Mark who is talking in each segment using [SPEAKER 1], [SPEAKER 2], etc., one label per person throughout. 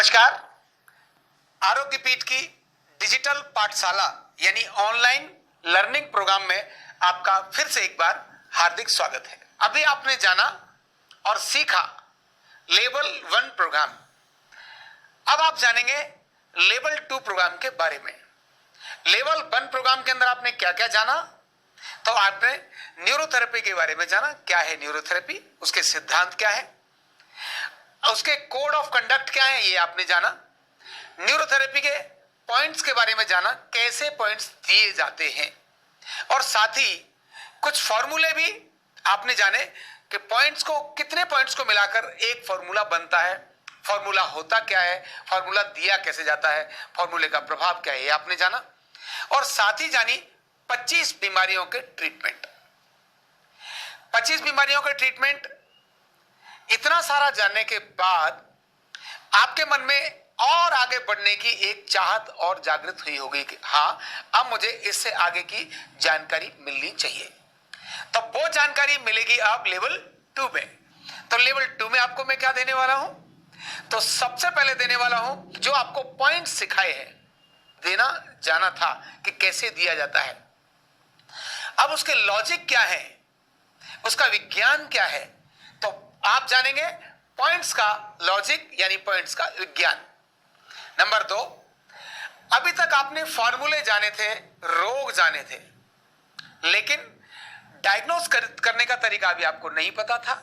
[SPEAKER 1] नमस्कार। आरोग्य पीठ की डिजिटल पाठशाला यानी ऑनलाइन लर्निंग प्रोग्राम में आपका फिर से एक बार हार्दिक स्वागत है। अभी आपने जाना और सीखा लेवल 1 प्रोग्राम। अब आप जानेंगे लेवल 2 प्रोग्राम के बारे में। लेवल 1 प्रोग्राम के अंदर आपने क्या क्या जाना? तो आपने न्यूरोथेरेपी के बारे में जाना, क्या है न्यूरोथेरेपी, उसके सिद्धांत क्या है, उसके कोड ऑफ कंडक्ट क्या है, ये आपने जाना। न्यूरोथेरेपी के पॉइंट्स के बारे में जाना, कैसे पॉइंट्स दिए जाते हैं, और साथ ही कुछ फॉर्मूले भी आपने जाने कि पॉइंट्स को, कितने पॉइंट्स को मिलाकर एक फॉर्मूला बनता है, फॉर्मूला होता क्या है, फॉर्मूला दिया कैसे जाता है, फॉर्मूले का प्रभाव क्या है, ये आपने जाना। और साथ ही जानी 25 बीमारियों के ट्रीटमेंट। 25 बीमारियों के ट्रीटमेंट। इतना सारा जानने के बाद आपके मन में और आगे बढ़ने की एक चाहत और जागृत हुई होगी कि हाँ, अब मुझे इससे आगे की जानकारी मिलनी चाहिए। तो वो जानकारी मिलेगी अब लेवल 2 में। तो लेवल 2 में आपको मैं क्या देने वाला हूं? तो सबसे पहले देने वाला हूं जो आपको पॉइंट सिखाए हैं, देना जाना था कि कैसे दिया जाता है। अब उसके लॉजिक क्या है, उसका विज्ञान क्या है, तो आप जानेंगे पॉइंट्स का लॉजिक यानी पॉइंट्स का विज्ञान। नंबर 2, अभी तक आपने फॉर्मूले जाने थे, रोग जाने थे, लेकिन डायग्नोस करने का तरीका भी आपको नहीं पता था।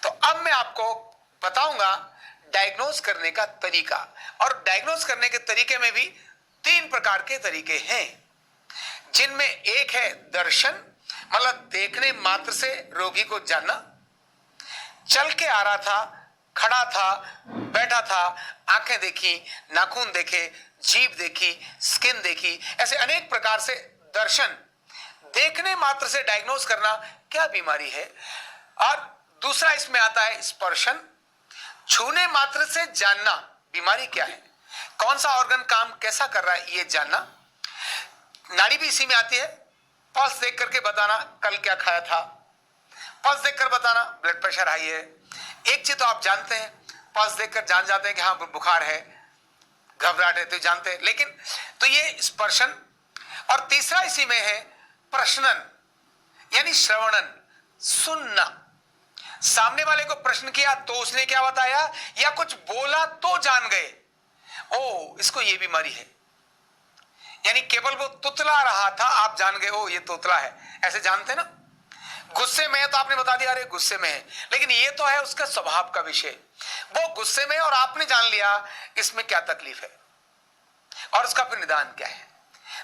[SPEAKER 1] तो अब मैं आपको बताऊंगा डायग्नोस करने का तरीका। और डायग्नोस करने के तरीके में भी 3 प्रकार के तरीके हैं, जिनमें एक है दर्शन, मतलब देखने मात्र से रोगी को जानना। चल के आ रहा था, खड़ा था, बैठा था, आंखें देखी, नाखून देखे, जीभ देखी, स्किन देखी, ऐसे अनेक प्रकार से दर्शन, देखने मात्र से डायग्नोस करना क्या बीमारी है। और दूसरा इसमें आता है स्पर्शन, छूने मात्र से जानना बीमारी क्या है, कौन सा ऑर्गन काम कैसा कर रहा है ये जानना। नाड़ी भी इसी में आती है, पल्स देख करके बताना कल क्या खाया था, पल्स देखकर बताना ब्लड प्रेशर हाई है। एक चीज तो आप जानते हैं, पल्स देखकर जान जाते हैं कि हाँ बुखार है, घबराहट है, तो जानते हैं। लेकिन तो ये स्पर्शन। और तीसरा इसी में है प्रश्नन यानी श्रवणन, सुनना। सामने वाले को प्रश्न किया तो उसने क्या बताया, या कुछ बोला तो जान गए ओ इसको ये बीमारी है। यानी केवल वो तुतला रहा था, आप जान गए ओ ये तुतला है, ऐसे जानते ना। गुस्से में है तो आपने बता दिया अरे गुस्से में है, लेकिन ये तो है उसका स्वभाव का विषय, वो गुस्से में है और आपने जान लिया इसमें क्या तकलीफ है और उसका फिर निदान क्या है।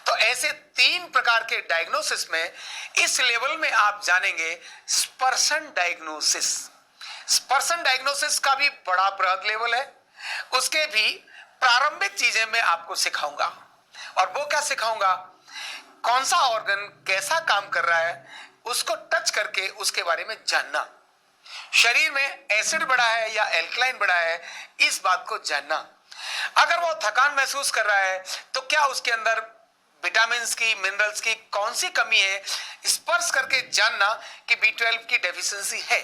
[SPEAKER 1] तो ऐसे 3 प्रकार के डायग्नोसिस में इस लेवल में आप जानेंगे स्पर्शन डायग्नोसिस। स्पर्शन डायग्नोसिस का भी बड़ा बृहद लेवल है, उसके भी प्रारंभिक चीजें मैं आपको सिखाऊंगा। और वो क्या सिखाऊंगा, कौन सा ऑर्गन कैसा काम कर रहा है उसको टच करके उसके बारे में जानना, शरीर में एसिड बढ़ा है या एल्कलाइन बढ़ा है इस बात को जानना। अगर वो थकान महसूस कर रहा है तो क्या उसके अंदर विटामिन्स की, मिनरल्स की कौन सी कमी है, स्पर्श करके जानना कि B12 की डेफिशिएंसी है,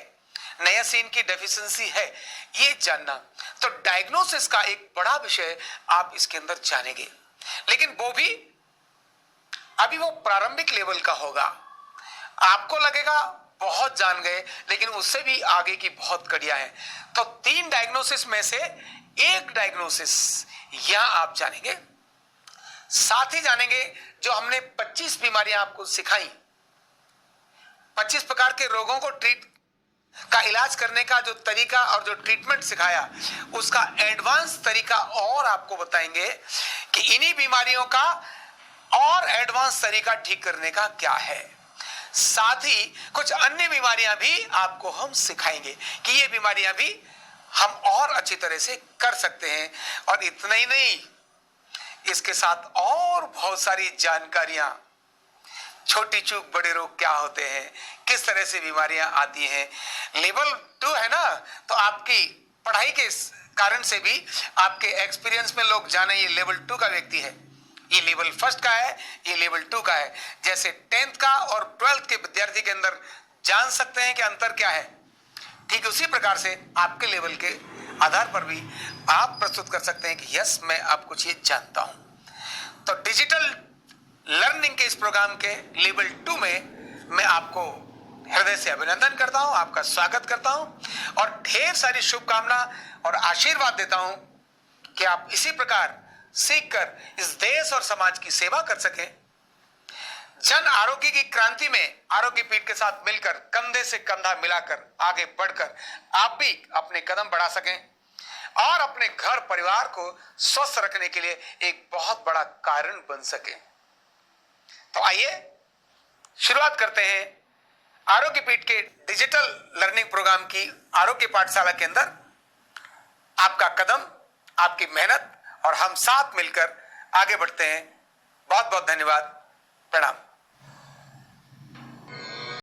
[SPEAKER 1] नियासिन की डेफिशिएंसी है, ये जानना। तो डायग्नोसिस का एक बड़ा विषय आप इसके अंदर जानेंगे, लेकिन वो भी अभी वो प्रारंभिक लेवल का होगा। आपको लगेगा बहुत जान गए, लेकिन उससे भी आगे की बहुत कड़ियां हैं। तो 3 डायग्नोसिस में से एक डायग्नोसिस यहां आप जानेंगे। साथ ही जानेंगे जो हमने 25 बीमारियां आपको सिखाई, 25 प्रकार के रोगों को ट्रीट का इलाज करने का जो तरीका और जो ट्रीटमेंट सिखाया, उसका एडवांस तरीका और आपको बताएंगे कि इन्हीं बीमारियों का और एडवांस तरीका ठीक करने का क्या है। साथ ही कुछ अन्य बीमारियां भी आपको हम सिखाएंगे कि ये बीमारियां भी हम और अच्छी तरह से कर सकते हैं। और इतना ही नहीं, इसके साथ और बहुत सारी जानकारियां, छोटी चूक बड़े रोग क्या होते हैं, किस तरह से बीमारियां आती हैं। लेवल 2 है ना, तो आपकी पढ़ाई के कारण से भी आपके एक्सपीरियंस में लोग जाने ये लेवल 2 का व्यक्ति है, ये लेवल 1 का है, ये लेवल 2 का है। जैसे 10th का और 12th के विद्यार्थी के अंदर जान सकते हैं कि अंतर क्या है, ठीक उसी प्रकार से आपके लेवल के आधार पर भी आप प्रस्तुत कर सकते हैं कि यस, मैं अब कुछ ये जानता हूं। तो डिजिटल लर्निंग के इस प्रोग्राम के लेवल 2 में मैं आपको हृदय से अभिनंदन करता हूं, आपका स्वागत करता हूं और ढेर सारी शुभकामना और आशीर्वाद देता हूं कि आप इसी प्रकार सीखकर इस देश और समाज की सेवा कर सकें। जन आरोग्य की क्रांति में आरोग्य पीठ के साथ मिलकर कंधे से कंधा मिलाकर आगे बढ़कर आप भी अपने कदम बढ़ा सकें और अपने घर परिवार को स्वस्थ रखने के लिए एक बहुत बड़ा कारण बन सके। तो आइए शुरुआत करते हैं आरोग्य पीठ के डिजिटल लर्निंग प्रोग्राम की आरोग्य पाठशाला के अंदर। आपका कदम, आपकी मेहनत और हम साथ मिलकर आगे बढ़ते हैं। बहुत बहुत धन्यवाद। प्रणाम।